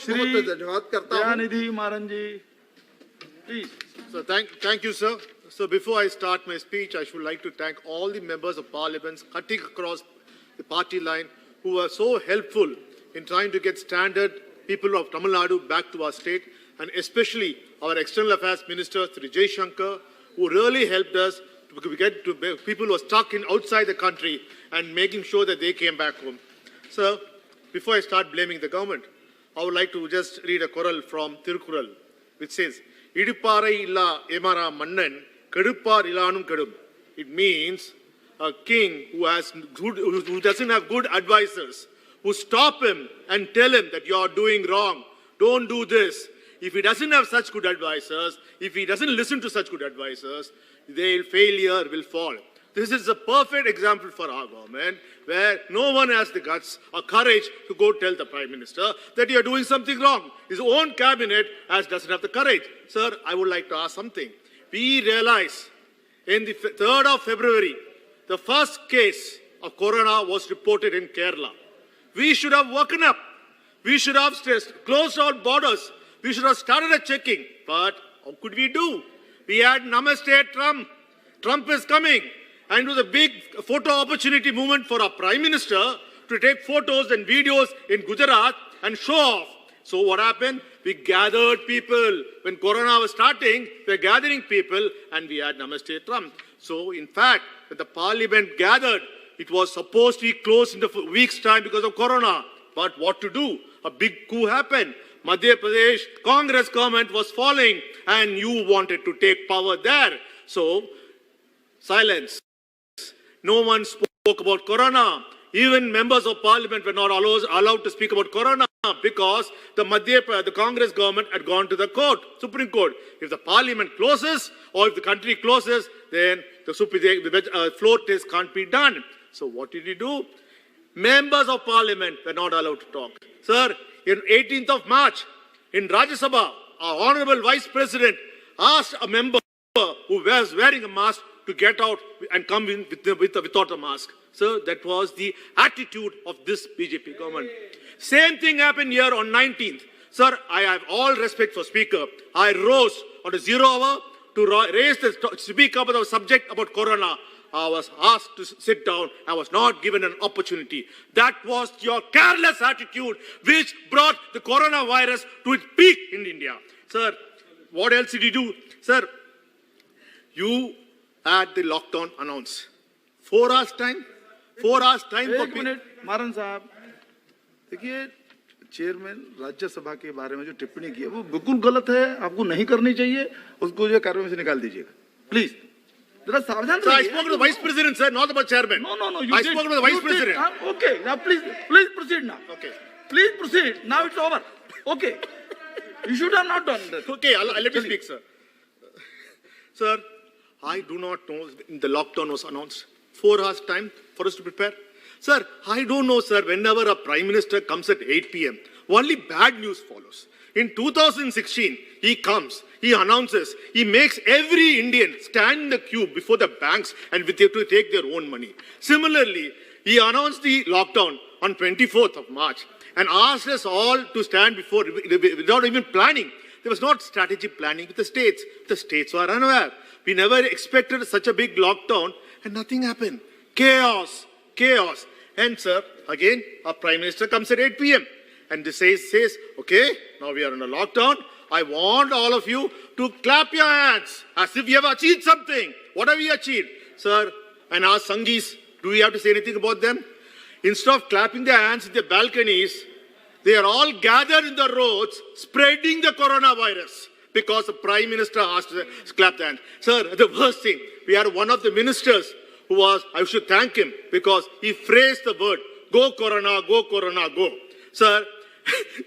Shri Dayanidhi Maran ji, please. So thank you, sir. So before I start my speech, I should like to thank all the members of parliament cutting across the party line who were so helpful in trying to get standard people of Tamil Nadu back to our state, and especially our External Affairs Minister, Sri Jay Shankar, who really helped us to get to people who were stuck in outside the country and making sure that they came back home. Sir, before I start blaming the government, I would like to just read a choral from Tirukkural, which says, Iduparai illa emara mannan, Kedupar ilanum kedum. It means a king who doesn't have good advisors, who stop him and tell him that you are doing wrong, don't do this. If he doesn't have such good advisors, if he doesn't listen to such good advisors, failure will fall. This is a perfect example for our government, where no one has the guts or courage to go tell the Prime Minister that you are doing something wrong. His own cabinet doesn't have the courage. Sir, I would like to ask something. We realize in the 3rd of February, the first case of corona was reported in Kerala. We should have woken up. We should have closed our borders. We should have started a checking. But how could we do? We had Namaste Trump. Trump is coming. And it was a big photo opportunity movement for our Prime Minister to take photos and videos in Gujarat and show off. So what happened? We gathered people. When Corona was starting, we were gathering people and we had Namaste Trump. So in fact, when the parliament gathered, it was supposed to be closed in a week's time because of Corona. But what to do? A big coup happened. Madhya Pradesh Congress government was falling and you wanted to take power there. So, silence. No one spoke about Corona. Even members of parliament were not allowed to speak about Corona because the Congress government had gone to the court, Supreme Court. If the parliament closes or if the country closes, then the floor test can't be done. So what did he do? Members of parliament were not allowed to talk. Sir, in 18th of March, in Rajya Sabha, our honorable vice president asked a member who was wearing a mask to get out and come in without a mask. So that was the attitude of this BJP government. Same thing happened here on 19th. Sir, I have all respect for Speaker. I rose on a 0 hour to speak about the subject about Corona. I was asked to sit down. I was not given an opportunity. That was your careless attitude which brought the coronavirus to its peak in India. Sir, what else did you do? Sir, you had the lockdown announced. 4 hours time? 4 hours time for people. मारन साहब, देखिए chairman Rajya Sabha के बारे में जो टिप्पणी की है वो बिल्कुल गलत है, आपको नहीं करनी चाहिए, उसको जो कार्य में से निकाल दीजिएगा, प्लीज। जरा सावधान रहिए। I spoke to the vice president, sir, not about chairman. No. I spoke to the vice president. Okay, now please proceed now. Okay. Please proceed. Now it's over. Okay. You should have not done that. Okay, let me speak, sir. Sir, I do not know the lockdown was announced. 4 hours time for us to prepare. Sir, I don't know, sir, whenever a prime minister comes at 8 p.m., only bad news follows. In 2016, he comes, he announces, he makes every Indian stand in the queue before the banks and they have to take their own money. Similarly, he announced the lockdown on 24th of March and asked us all to stand before without even planning. There was not strategic planning with the states. The states were unaware. We never expected such a big lockdown and nothing happened. Chaos. And sir, again, our Prime Minister comes at 8 p.m. and this says, okay, now we are in a lockdown. I want all of you to clap your hands as if you have achieved something. What have you achieved? Sir, and our Sanghis, do we have to say anything about them? Instead of clapping their hands in the balconies, they are all gathered in the roads spreading the coronavirus because the Prime Minister asked to clap their hands. Sir, the worst thing, we had one of the ministers who was, I should thank him because he phrased the word, go Corona, go. Sir,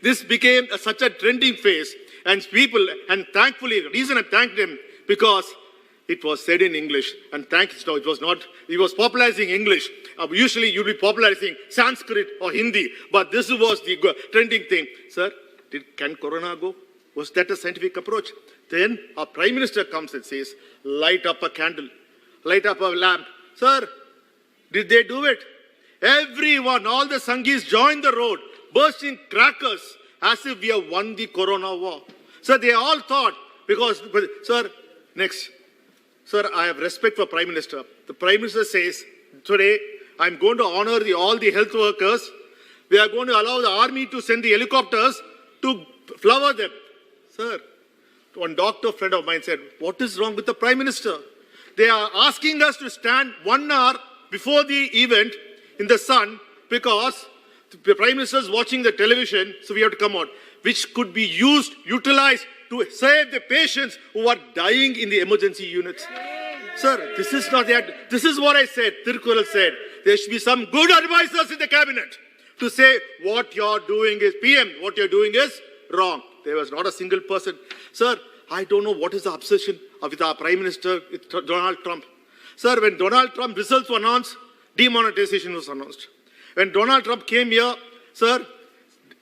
this became such a trending phase and people, and thankfully, the reason I thanked him because it was said in English and it was not, he was popularizing English. Usually you'd be popularizing Sanskrit or Hindi, but this was the trending thing. Sir, can Corona go? Was that a scientific approach? Then our Prime Minister comes and says, light up a candle, light up a lamp. Sir, did they do it? Everyone, all the Sanghis joined the road, bursting crackers as if we have won the corona war. Sir, they all thought, sir, next. Sir, I have respect for Prime Minister. The Prime Minister says, today, I'm going to honor all the health workers. We are going to allow the army to send the helicopters to flower them. Sir, one doctor friend of mine said, what is wrong with the Prime Minister? They are asking us to stand 1 hour before the event in the sun because the Prime Minister is watching the television, so we have to come out, which could be utilized to save the patients who are dying in the emergency units. Sir, this is not that. This is what I said, Tirkural said. There should be some good advisors in the cabinet to say what you're doing is, PM, what you're doing is wrong. There was not a single person. Sir, I don't know what is the obsession with our Prime Minister, with Donald Trump. Sir, when Donald Trump results were announced, demonetization was announced. When Donald Trump came here, sir,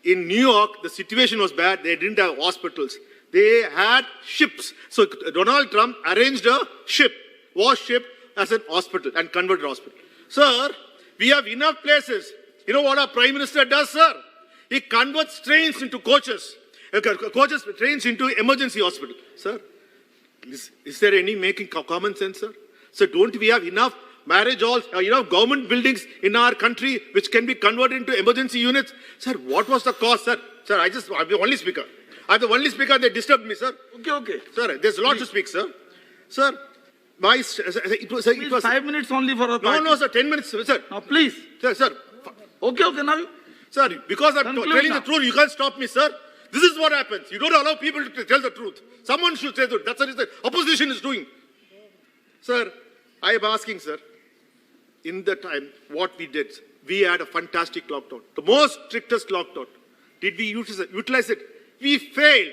in New York, the situation was bad. They didn't have hospitals. They had ships. So Donald Trump arranged a ship, warship, as an hospital and converted hospital. Sir, we have enough places. You know what our Prime Minister does, sir? He converts trains into coaches. Trains into emergency hospital. Sir, is there any making common sense, sir? So don't we have enough marriage halls, government buildings in our country which can be converted into emergency units? Sir, what was the cost, sir? Sir, I'm the only speaker. I'm the only speaker, they disturbed me, sir. Okay. Sir, there's a lot to speak, sir. Sir, it was 5 minutes only for a party. No, sir, 10 minutes, sir. Now, please. Sir. Okay, now. Sir, because I'm telling the truth, you can't stop me, sir. This is what happens. You don't allow people to tell the truth. Someone should say the truth. That's what the opposition is doing. Sir, I am asking, sir, in the time, what we did, we had a fantastic lockdown. The most strictest lockdown. Did we utilize it? We failed.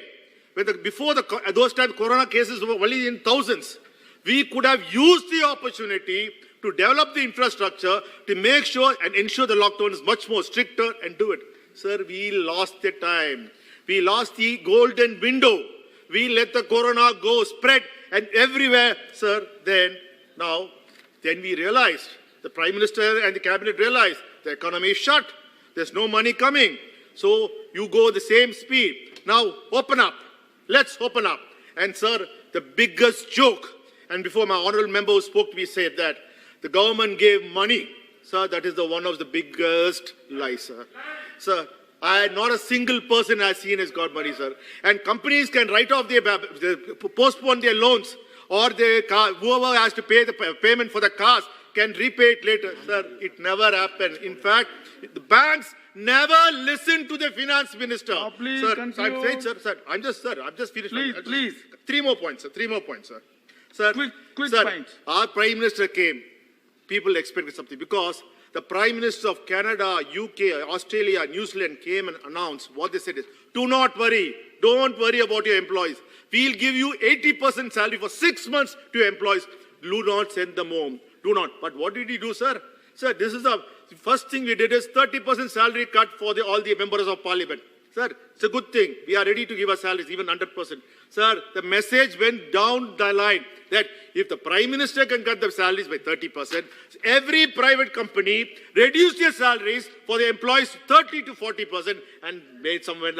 Before those times, corona cases were only in thousands. We could have used the opportunity to develop the infrastructure to make sure and ensure the lockdown is much more stricter and do it. Sir, we lost the time. We lost the golden window. We let the corona go, spread, and everywhere, sir, then we realized, the Prime Minister and the Cabinet realized, the economy is shut. There's no money coming. So you go the same speed. Now, open up. Let's open up. And sir, the biggest joke, and before my honorable member who spoke to me said that, the government gave money. Sir, that is one of the biggest lies, sir. Sir, not a single person I've seen has got money, sir. And companies can write off postpone their loans, or whoever has to pay the payment for the cars can repay it later. Sir, it never happened. In fact, the banks never listened to the finance minister. Please, sir, continue. I'm saying, sir, I'm just finished. Please. 3 more points, sir. Sir, Quick sir, points. our Prime Minister came. People expected something because the Prime Minister of Canada, UK, Australia, New Zealand came and announced what they said is, do not worry. Don't worry about your employees. We'll give you 80% salary for 6 months to your employees. Do not send them home. Do not. But what did he do, sir? Sir, this is the first thing we did is 30% salary cut for all the members of parliament. Sir, it's a good thing. We are ready to give our salaries, even 100%. Sir, the message went down the line that if the Prime Minister can cut the salaries by 30%, every private company reduce their salaries for the employees 30 to 40% and made someone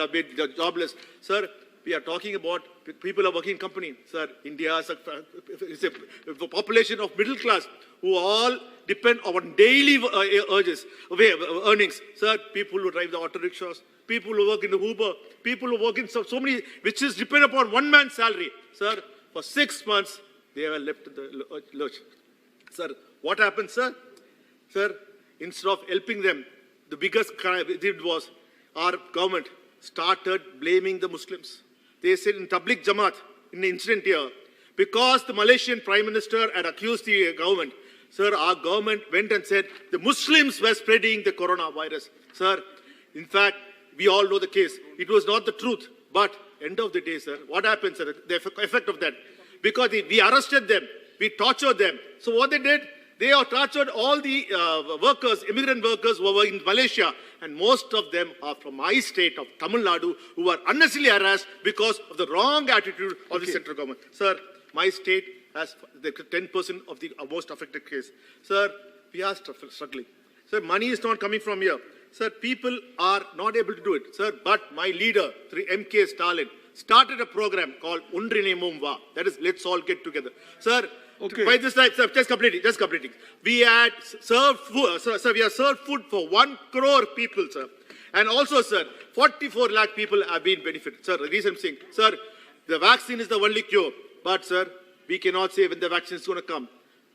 jobless. Sir, we are talking about people who are working in company. Sir, India is a population of middle class who all depend on daily earnings. Sir, people who drive the auto rickshaws, people who work in the Uber, people who work in so many, which is depend upon one man's salary. Sir, for 6 months, they were left in the lurch. Sir, what happened, sir? Sir, instead of helping them, the biggest crime they did was our government started blaming the Muslims. They said in Tabligh Jamaat, in the incident here, because the Malaysian Prime Minister had accused the government, sir, our government went and said the Muslims were spreading the coronavirus. Sir, in fact, we all know the case. It was not the truth. But end of the day, sir, what happened, sir? The effect of that. Because we arrested them. We tortured them. So what they did, they tortured all the workers, immigrant workers who were in Malaysia. And most of them are from my state of Tamil Nadu who were unnecessarily harassed because of the wrong attitude of the central government. Sir, my state has the 10% of the most affected case. Sir, we are struggling. Sir, money is not coming from here. Sir, people are not able to do it, sir. But my leader, M.K. Stalin, started a program called Undrinemum Va. That is, let's all get together, sir. Okay. By this time, sir, just completing. We had served food, sir, we have served food for 1 crore people, sir. And also, sir, 44 lakh people have been benefited. Sir, the reason I'm saying, sir, the vaccine is the only cure. But, sir, we cannot say when the vaccine is going to come.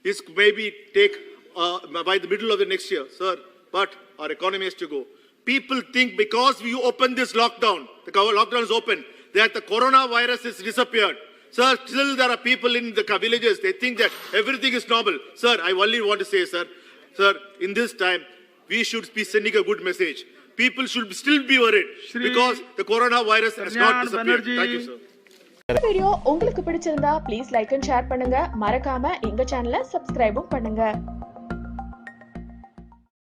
This maybe take by the middle of the next year, sir. But our economy has to go. People think because we open this lockdown, the lockdown is open, that the coronavirus has disappeared. Sir, still there are people in the villages, they think that everything is normal. Sir, I only want to say, sir, in this time, we should be sending a good message. People should still be worried because the coronavirus has not disappeared. Thank you, sir. இந்த video உங்களுக்கு பிடிச்சிருந்தா please like and share பண்ணுங்க. மறக்காம எங்க சேனலை சப்ஸ்கிரைபும் பண்ணுங்க.